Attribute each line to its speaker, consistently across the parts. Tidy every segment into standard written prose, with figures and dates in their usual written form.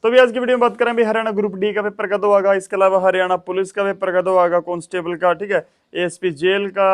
Speaker 1: तो भी आज की वीडियो में बात करें भी हरियाणा ग्रुप डी का पेपर कब होगा, इसके अलावा हरियाणा पुलिस का पेपर कब होगा, कांस्टेबल का, ठीक है, एएसपी जेल का,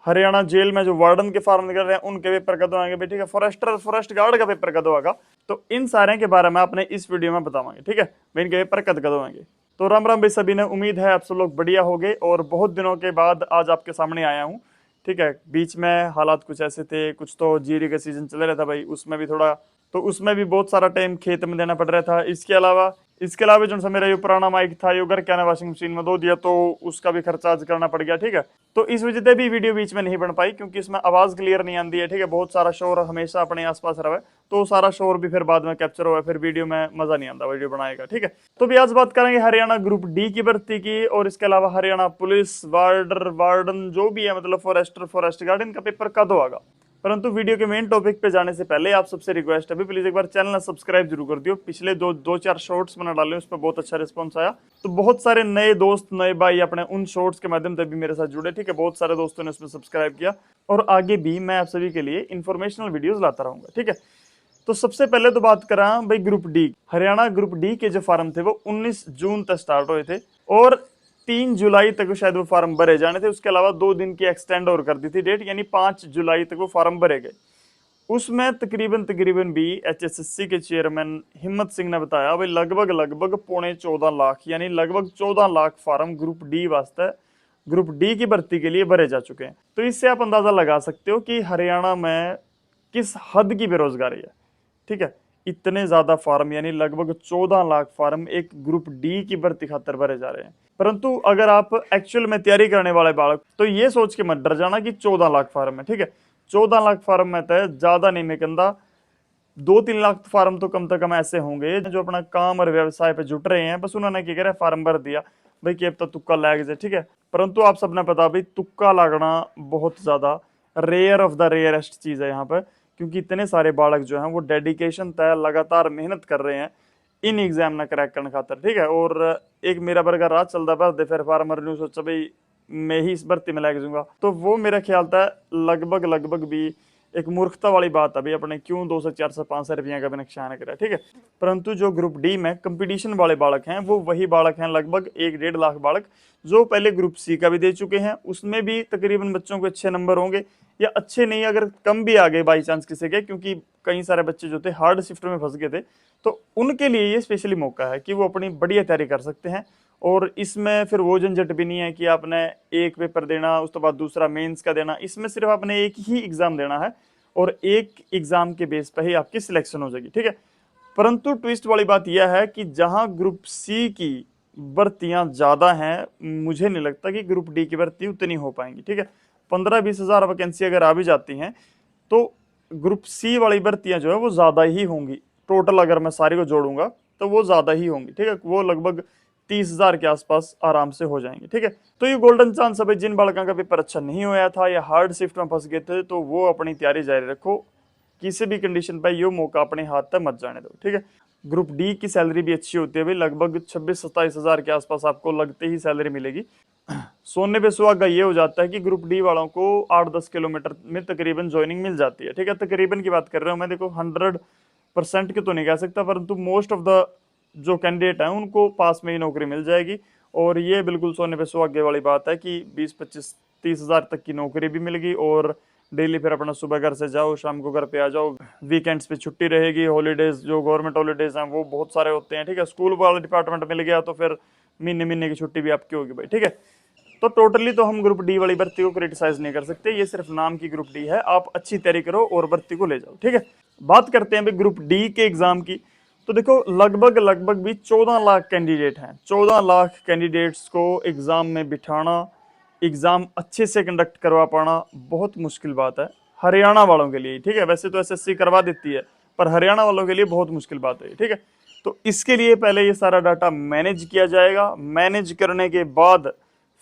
Speaker 1: हरियाणा जेल में जो वार्डन के फॉर्म निकल रहे हैं उनके पेपर कब आएंगे भी, ठीक है, फॉरेस्ट गार्ड का पेपर कब होगा। तो इन सारे के बारे में आपने इस वीडियो में बतावांगे, ठीक है, भाई इनके पेपर कब आएंगे। तो राम राम भाई सभी ने, उम्मीद है आप सब लोग बढ़िया हो गए और बहुत दिनों के बाद आज आपके सामने आया हूँ। ठीक है, बीच में हालात कुछ ऐसे थे, कुछ तो जीरी का सीजन चल रहा था भाई, उसमें भी थोड़ा, तो उसमें भी बहुत सारा टाइम खेत में देना पड़ रहा था। इसके अलावा जो सा मेरा ये पुराना माइक था ये घर क्या वॉशिंग मशीन में धो दिया, तो उसका भी खर्चा आज करना पड़ गया। ठीक है, तो इस वजह से भी वीडियो बीच में नहीं बन पाई क्योंकि इसमें आवाज क्लियर नहीं आती है। ठीक है, बहुत सारा शोर हमेशा अपने आसपास रहा है, तो सारा शोर भी फिर बाद में कैप्चर हुआ, फिर वीडियो में मजा नहीं आता वीडियो बनाएगा। ठीक है, तो भी आज बात करेंगे हरियाणा ग्रुप डी की भर्ती की और इसके अलावा हरियाणा पुलिस वार्डन जो भी है, मतलब फॉरेस्ट गार्ड, इनका पेपर कब होगा। परंतु वीडियो के मेन टॉपिक पे जाने से पहले आप सबसे रिक्वेस्ट है भी प्लीज एक बार चैनल सब्सक्राइब जरूर कर दियो। पिछले दो चार शॉर्ट्स मैंने डाले, उस पर बहुत अच्छा रिस्पॉन्स आया, तो बहुत सारे नए दोस्त नए भाई अपने उन शॉर्ट्स के माध्यम से भी मेरे साथ जुड़े। ठीक है, बहुत सारे दोस्तों ने उसमें सब्सक्राइब किया और आगे भी मैं आप सभी के लिए इन्फॉर्मेशनल वीडियोस लाता रहूंगा। ठीक है, तो सबसे पहले तो बात करा भाई group D, Haryana group D के जो फॉर्म थे वो 19 जून तक स्टार्ट हुए थे और 3 जुलाई तक शायद वो फॉर्म भरे जाने थे। उसके अलावा 2 दिन की एक्सटेंड और कर दी थी डेट, यानी 5 जुलाई तक वो फॉर्म भरे गए। उसमें तकरीबन भी एचएसएससी के चेयरमैन हिम्मत सिंह ने बताया भाई लगभग 14.25 लाख, यानी लगभग 14 लाख फॉर्म ग्रुप डी वास्ते, ग्रुप डी की भर्ती के लिए भरे जा चुके हैं। तो इससे आप अंदाजा लगा सकते हो कि हरियाणा में किस हद की बेरोजगारी है। ठीक है, इतने ज्यादा फार्म, यानी लगभग 14 लाख फार्म एक ग्रुप डी की भर्ती खातर भरे जा रहे हैं। परंतु अगर आप एक्चुअल में तैयारी करने वाले बालक, तो ये सोच के मत डर जाना कि 14 लाख फार्म है। ठीक है, 14 लाख फार्म में तो ज्यादा नहीं, मैं कहता 2-3 लाख फार्म तो कम से कम ऐसे होंगे जो अपना काम और व्यवसाय पे जुट रहे हैं, बस उन्होंने क्या करा फार्म भर दिया भाई कि अब तो तुक्का लग जाए। ठीक है, परंतु आप सबने पता भाई तुक्का लगना बहुत ज्यादा रेयर ऑफ द रेयरेस्ट चीज है यहाँ पे, क्योंकि इतने सारे बालक जो हैं वो डेडिकेशन तय लगातार मेहनत कर रहे हैं इन एग्जाम न क्रैक करने खातर। ठीक है, और एक मेरा वर्ग रात चलता भर फिर फार्मर ने सोचा भाई मैं ही इस भर्ती में लग जाऊंगा, तो वो मेरा ख्याल था लगभग भी एक मूर्खता वाली बात है भाई, अपने क्यों 200 400 500 रुपया का भी नुकसान करे। ठीक है, परंतु जो ग्रुप डी में कंपटीशन वाले बालक हैं वो वही बालक हैं, लगभग 1-1.5 लाख बालक जो पहले ग्रुप सी का भी दे चुके हैं। उसमें भी तकरीबन बच्चों को अच्छे नंबर होंगे, या अच्छे नहीं, अगर कम भी आ गए बाई चांस किसी के, क्योंकि कई सारे बच्चे जो थे हार्ड शिफ्ट में फंस गए थे, तो उनके लिए ये स्पेशली मौका है कि वो अपनी बढ़िया तैयारी कर सकते हैं। और इसमें फिर वो झंझट भी नहीं है कि आपने एक पेपर देना उसके बाद दूसरा मेंस का देना, इसमें सिर्फ आपने एक ही एग्जाम देना है और एक एग्जाम के बेस पर ही आपकी सिलेक्शन हो जाएगी। ठीक है, परंतु ट्विस्ट वाली बात यह है कि जहां ग्रुप सी की भर्तियां ज्यादा हैं, मुझे नहीं लगता कि ग्रुप डी की भर्ती उतनी हो पाएंगी। ठीक है, 15-20 हजार वैकेंसी अगर आ भी जाती हैं तो ग्रुप सी वाली भर्तियां जो है वो ज्यादा ही होंगी। टोटल अगर मैं सारी को जोड़ूंगा तो वो ज्यादा ही होंगी। ठीक है, वो लगभग 30,000 के आसपास आराम से हो जाएंगे। ठीक है, तो ये गोल्डन चांस है भाई, जिन बालकों का पेपर अच्छा नहीं होया था या हार्ड शिफ्ट में फंस गए थे तो वो अपनी तैयारी जारी रखो, किसी भी कंडीशन पर ये मौका अपने हाथ तक मत जाने दो। ठीक है, ग्रुप डी की सैलरी भी अच्छी होती है भाई, लगभग 26-27 हजार के आसपास आपको लगते ही सैलरी मिलेगी। सोने पे सुहागा ये हो जाता है कि ग्रुप डी वालों को 8-10 किलोमीटर में तकरीबन ज्वाइनिंग मिल जाती है। ठीक है, तकरीबन की बात कर रहा हूँ मैं, देखो 100% की तो नहीं कह सकता, परंतु मोस्ट ऑफ द जो कैंडिडेट हैं उनको पास में ही नौकरी मिल जाएगी। और ये बिल्कुल सोने पे सुहागे वाली बात है कि 20-25-30 हजार तक की नौकरी भी मिलेगी और डेली फिर अपना सुबह घर से जाओ शाम को घर पे आ जाओ, वीकेंड्स पे छुट्टी रहेगी, हॉलीडेज जो गवर्नमेंट हॉलीडेज हैं वो बहुत सारे होते हैं। ठीक है, स्कूल वाला डिपार्टमेंट मिल गया तो फिर महीने महीने की छुट्टी भी आपकी होगी भाई। ठीक है, तो टोटली तो हम ग्रुप डी वाली भर्ती को क्रिटिसाइज नहीं कर सकते, ये सिर्फ नाम की ग्रुप डी है, आप अच्छी तैयारी करो और भर्ती को ले जाओ। ठीक है, बात करते हैं भाई ग्रुप डी के एग्जाम की, तो देखो लगभग भी 14 लाख कैंडिडेट हैं। 14 लाख कैंडिडेट्स को एग्जाम में बिठाना, एग्जाम अच्छे से कंडक्ट करवा पाना बहुत मुश्किल बात है हरियाणा वालों के लिए। ठीक है, वैसे तो एसएससी करवा देती है, पर हरियाणा वालों के लिए बहुत मुश्किल बात है। ठीक है, तो इसके लिए पहले ये सारा डाटा मैनेज किया जाएगा, मैनेज करने के बाद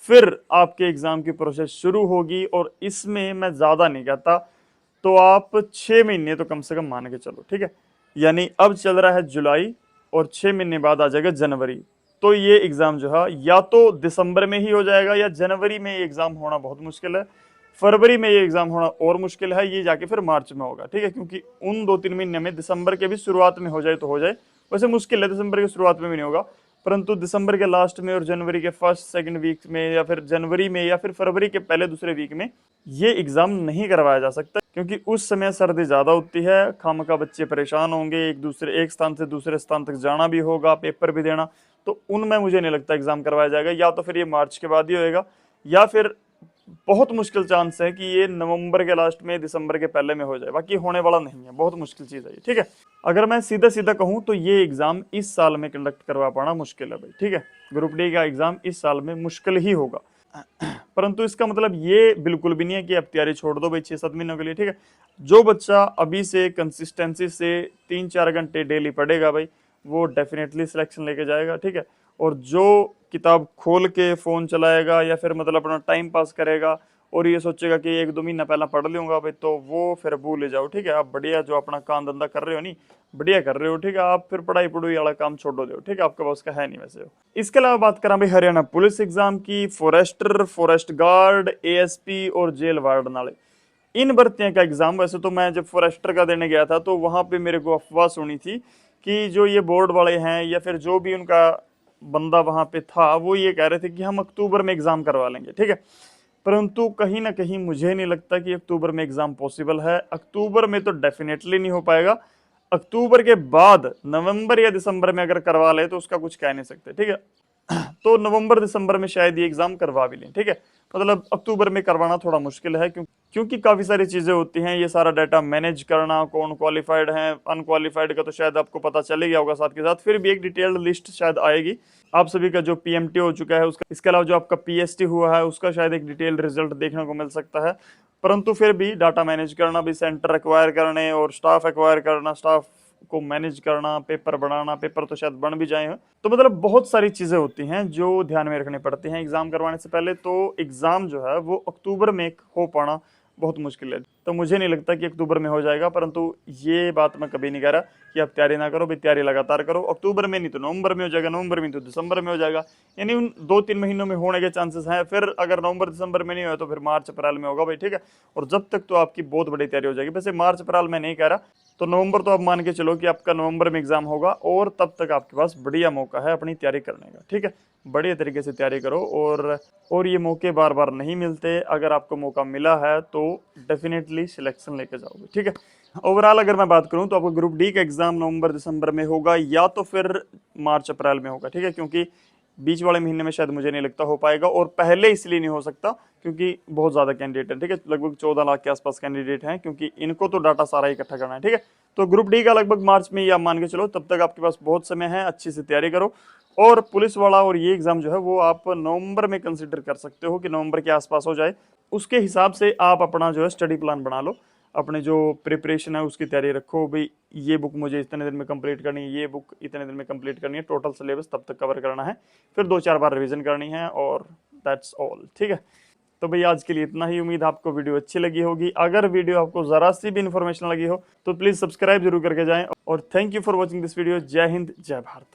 Speaker 1: फिर आपके एग्जाम की प्रोसेस शुरू होगी। और इसमें मैं ज्यादा नहीं कहता, तो आप 6 महीने तो कम से कम मान के चलो। ठीक है, यानी अब चल रहा है जुलाई और 6 महीने बाद आ जाएगा जनवरी, तो ये एग्जाम जो है या तो दिसंबर में ही हो जाएगा या जनवरी में ये एग्जाम होना बहुत मुश्किल है, फरवरी में ये एग्जाम होना और मुश्किल है, ये जाके फिर मार्च में होगा। ठीक है, क्योंकि उन 2-3 महीने में दिसंबर के भी शुरुआत में हो जाए तो हो जाए, वैसे मुश्किल है, दिसंबर की शुरुआत में भी नहीं होगा, परंतु दिसंबर के लास्ट में और जनवरी के फर्स्ट सेकंड वीक में या फिर जनवरी में या फिर फरवरी के पहले दूसरे वीक में ये एग्जाम नहीं करवाया जा सकता, क्योंकि उस समय सर्दी ज्यादा होती है, खामखा बच्चे परेशान होंगे, एक स्थान से दूसरे स्थान तक जाना भी होगा, पेपर भी देना, तो उनमें मुझे नहीं लगता एग्जाम करवाया जाएगा। या तो फिर ये मार्च के बाद ही होएगा, या फिर बहुत मुश्किल चांस है कि ये नवंबर के लास्ट में दिसंबर के पहले में हो जाए, बाकी होने वाला नहीं है, बहुत मुश्किल चीज है ये, ठीक है। अगर मैं सीधा सीधा कहूं तो ये एग्जाम इस साल में कंडक्ट करवा पाना मुश्किल है भाई, ठीक है। ग्रुप डी का एग्जाम इस साल में मुश्किल ही होगा, परंतु इसका मतलब ये बिल्कुल भी नहीं है कि आप तैयारी छोड़ दो भाई 6-7 महीनों के लिए, ठीक है। जो बच्चा अभी से कंसिस्टेंसी से 3-4 घंटे डेली पढ़ेगा भाई, वो डेफिनेटली सिलेक्शन लेके जाएगा, ठीक है। और जो किताब खोल के फोन चलाएगा या फिर मतलब अपना टाइम पास करेगा और ये सोचेगा कि 1-2 महीना पहला पढ़ लूंगा भाई, तो वो फिर भूल जाओ, ठीक है। आप बढ़िया जो अपना काम धंधा कर रहे हो, नहीं बढ़िया कर रहे हो, ठीक है। आप फिर पढ़ाई पढ़ाई वाला काम छोड़ दो, ठीक है, आपका बॉस का है नहीं वैसे हो। इसके अलावा बात करें भाई हरियाणा पुलिस एग्जाम की, फॉरेस्टर, फॉरेस्ट गार्ड, एएसपी और जेल वार्डन वाले, इन भर्तियों का एग्जाम, वैसे तो मैं जब फॉरेस्टर का देने गया था तो वहां पे मेरे को अफवाह सुनी थी कि जो ये बोर्ड वाले हैं या फिर जो भी उनका बंदा वहां पे था, वो ये कह रहे थे कि हम अक्टूबर में एग्जाम करवा लेंगे, ठीक है। परंतु कहीं ना कहीं मुझे नहीं लगता कि अक्टूबर में एग्जाम पॉसिबल है। अक्टूबर में तो डेफिनेटली नहीं हो पाएगा। अक्टूबर के बाद नवंबर या दिसंबर में अगर करवा ले तो उसका कुछ कह नहीं सकते, ठीक है। तो नवंबर दिसंबर में शायद ये एग्जाम करवा भी लें, ठीक है। मतलब अक्टूबर में करवाना थोड़ा मुश्किल है, क्योंकि काफी सारी चीजें होती हैं, ये सारा डाटा मैनेज करना, कौन क्वालिफाइड है अनक्वालिफाइड का तो शायद आपको पता चले गया होगा, साथ के साथ फिर भी एक डिटेल्ड लिस्ट शायद आएगी आप सभी का, जो पीएमटी हो चुका है उसका, इसके अलावा जो आपका पीएसटी हुआ है उसका शायद एक डिटेल्ड रिजल्ट देखने को मिल सकता है। परंतु फिर भी डाटा मैनेज करना भी, सेंटर एक्वायर करने और स्टाफ एक्वायर करना, स्टाफ को मैनेज करना, पेपर बनाना, पेपर तो शायद बन भी जाए, तो मतलब बहुत सारी चीजें होती हैं जो ध्यान में रखनी पड़ती हैं एग्जाम करवाने से पहले। तो एग्जाम जो है वो अक्टूबर में हो पाना बहुत मुश्किल है, तो मुझे नहीं लगता कि अक्टूबर में हो जाएगा। परंतु ये बात मैं कभी नहीं कह रहा कि आप तैयारी ना करो भाई, तैयारी लगातार करो, अक्टूबर में नहीं तो नवंबर में हो जाएगा, नवंबर में तो दिसंबर में हो जाएगा, यानी उन 2-3 महीनों में होने के चांसेस हैं। फिर अगर नवंबर दिसंबर में नहीं हुआ तो फिर मार्च अप्रैल में होगा भाई, ठीक है। और जब तक तो आपकी बहुत बड़ी तैयारी हो जाएगी, वैसे मार्च अप्रैल में नहीं कह रहा, तो नवंबर तो आप मान के चलो कि आपका नवंबर में एग्जाम होगा, और तब तक आपके पास बढ़िया मौका है अपनी तैयारी करने का, ठीक है। बढ़िया तरीके से तैयारी करो, और ये मौके बार बार नहीं मिलते, अगर आपको मौका मिला है तो डेफिनेटली सिलेक्शन लेके जाओगे, ठीक है। ओवरऑल अगर मैं बात करूं तो आपको ग्रुप डी का एग्जाम नवंबर दिसंबर में होगा या तो फिर मार्च अप्रैल में होगा, ठीक है। क्योंकि बीच वाले महीने में शायद मुझे नहीं लगता हो पाएगा, और पहले इसलिए नहीं हो सकता क्योंकि बहुत ज्यादा कैंडिडेट है, ठीक है। लगभग 14 लाख के आसपास कैंडिडेट हैं, क्योंकि इनको तो डाटा सारा इकट्ठा करना है, ठीक है। तो ग्रुप डी का लगभग मार्च में, या मान के चलो तब तक आपके पास बहुत समय है, अच्छी से तैयारी करो। और पुलिस वाला और ये एग्जाम जो है वो आप नवंबर में कंसिडर कर सकते हो कि नवंबर के आसपास हो जाए, उसके हिसाब से आप अपना जो है स्टडी प्लान बना लो, अपने जो प्रिपरेशन है उसकी तैयारी रखो भाई, ये बुक मुझे इतने दिन में कंप्लीट करनी है, ये बुक इतने दिन में कंप्लीट करनी है, टोटल सिलेबस तब तक कवर करना है, फिर 2-4 बार रिवीजन करनी है, और दैट्स ऑल, ठीक है। तो भाई आज के लिए इतना ही, उम्मीद आपको वीडियो अच्छी लगी होगी। अगर वीडियो आपको जरा सी भी इन्फॉर्मेशन लगी हो तो प्लीज सब्सक्राइब जरूर करके जाएं, और thank you for watching this video. जय हिंद, जय भारत।